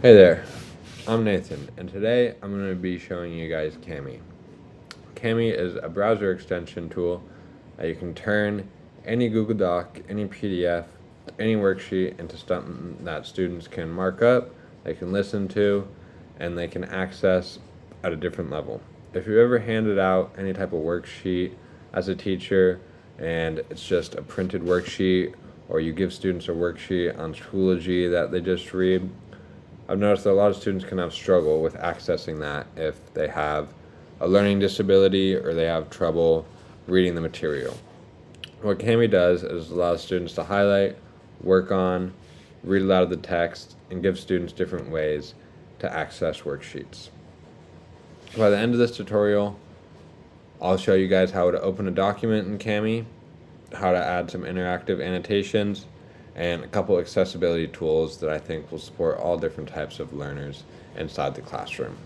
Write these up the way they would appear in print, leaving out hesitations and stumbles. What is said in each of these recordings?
Hey there, I'm Nathan, and today I'm going to be showing you guys Cami. Cami is a browser extension tool that you can turn any Google Doc, any PDF, any worksheet into something that students can mark up, they can listen to, and they can access at a different level. If you ever handed out any type of worksheet as a teacher and it's just a printed worksheet, or you give students a worksheet on Schoology that they just read, I've noticed that a lot of students can have struggle with accessing that if they have a learning disability or they have trouble reading the material. What Cami does is allows students to highlight, work on, read aloud the text, and give students different ways to access worksheets. By the end of this tutorial, I'll show you guys how to open a document in Cami, how to add some interactive annotations, and a couple accessibility tools that I think will support all different types of learners inside the classroom.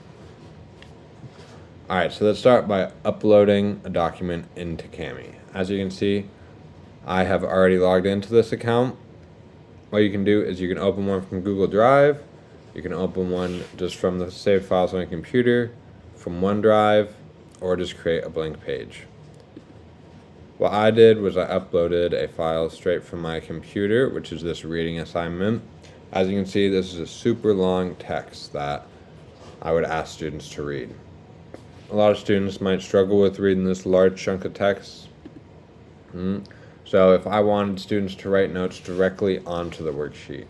Alright, so let's start by uploading a document into Cami. As you can see, I have already logged into this account. What you can do is you can open one from Google Drive, you can open one just from the saved files on your computer, from OneDrive, or just create a blank page. What I did was I uploaded a file straight from my computer, which is this reading assignment. As you can see, this is a super long text that I would ask students to read. A lot of students might struggle with reading this large chunk of text. So if I wanted students to write notes directly onto the worksheet,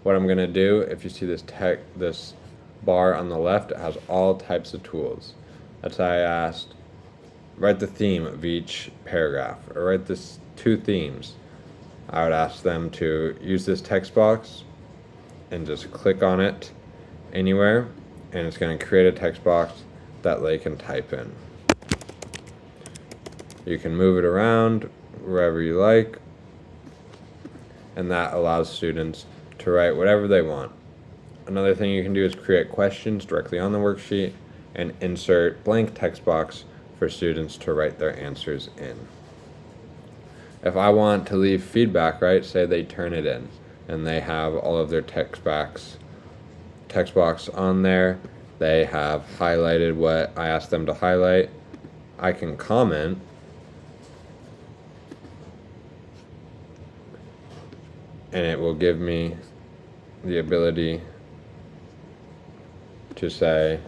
what I'm going to do, if you see this bar on the left, it has all types of tools. That's why I asked, write the theme of each paragraph, or write this 2 themes. I would ask them to use this text box and just click on it anywhere, and it's going to create a text box that they can type in. You can move it around wherever you like, and that allows students to write whatever they want. Another thing you can do is create questions directly on the worksheet and insert blank text box for students to write their answers in. If I want to leave feedback, right, say they turn it in and they have all of their text box on there, they have highlighted what I asked them to highlight, I can comment and it will give me the ability to say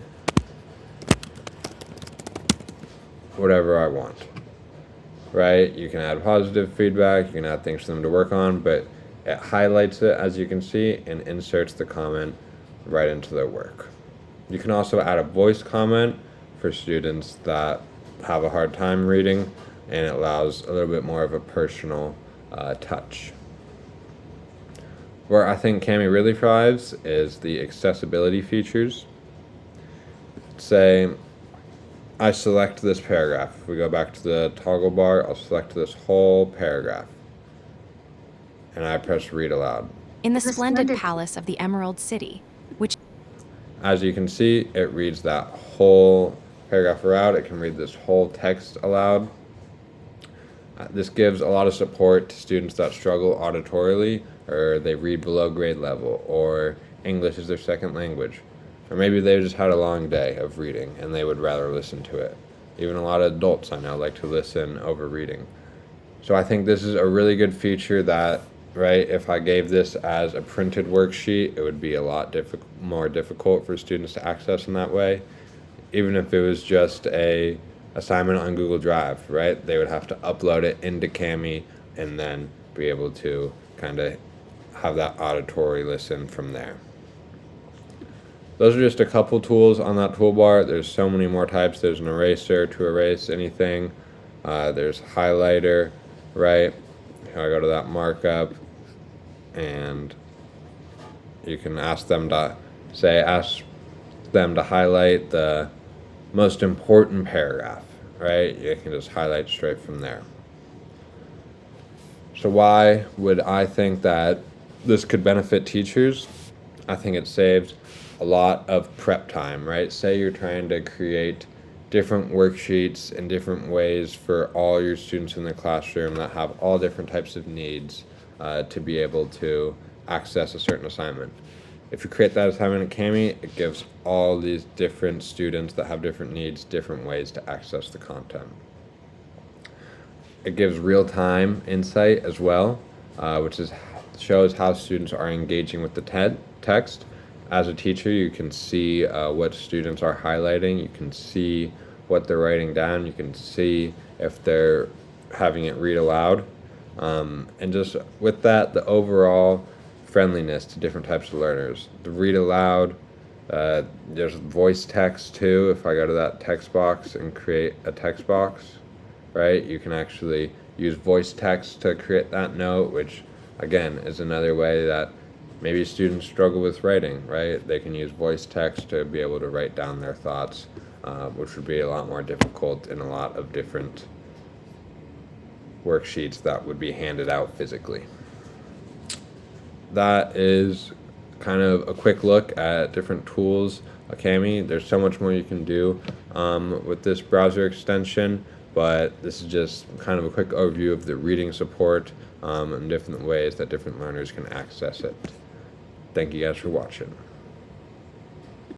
whatever I want, right? You can add positive feedback, you can add things for them to work on, but it highlights it, as you can see, and inserts the comment right into their work. You can also add a voice comment for students that have a hard time reading, and it allows a little bit more of a personal touch. Where I think Cami really thrives is the accessibility features. Say I select this paragraph. If we go back to the toggle bar, I'll select this whole paragraph. And I press read aloud. In the splendid palace of the Emerald City, which... As you can see, it reads that whole paragraph aloud. It can read this whole text aloud. This gives a lot of support to students that struggle auditorily, or they read below grade level, or English is their second language. Or maybe they just had a long day of reading and they would rather listen to it. Even a lot of adults I know like to listen over reading. So I think this is a really good feature that, right, if I gave this as a printed worksheet, it would be a lot more difficult for students to access in that way. Even if it was just a assignment on Google Drive, right, they would have to upload it into Cami and then be able to kind of have that auditory listen from there. Those are just a couple tools on that toolbar. There's so many more types. There's an eraser to erase anything. There's highlighter, right? Here I go to that markup, and you can ask them to highlight the most important paragraph, right? You can just highlight straight from there. So why would I think that this could benefit teachers? I think it saves a lot of prep time, right? Say you're trying to create different worksheets and different ways for all your students in the classroom that have all different types of needs to be able to access a certain assignment. If you create that assignment in Kami, it gives all these different students that have different needs different ways to access the content. It gives real-time insight as well, which shows how students are engaging with the text. As a teacher, you can see what students are highlighting. You can see what they're writing down. You can see if they're having it read aloud. And just with that, the overall friendliness to different types of learners. The read aloud, there's voice text too. If I go to that text box and create a text box, right, you can actually use voice text to create that note, which again is another way that maybe students struggle with writing, right? They can use voice text to be able to write down their thoughts, which would be a lot more difficult in a lot of different worksheets that would be handed out physically. That is kind of a quick look at different tools of Kami. There's so much more you can do with this browser extension, but this is just kind of a quick overview of the reading support and different ways that different learners can access it. Thank you guys for watching.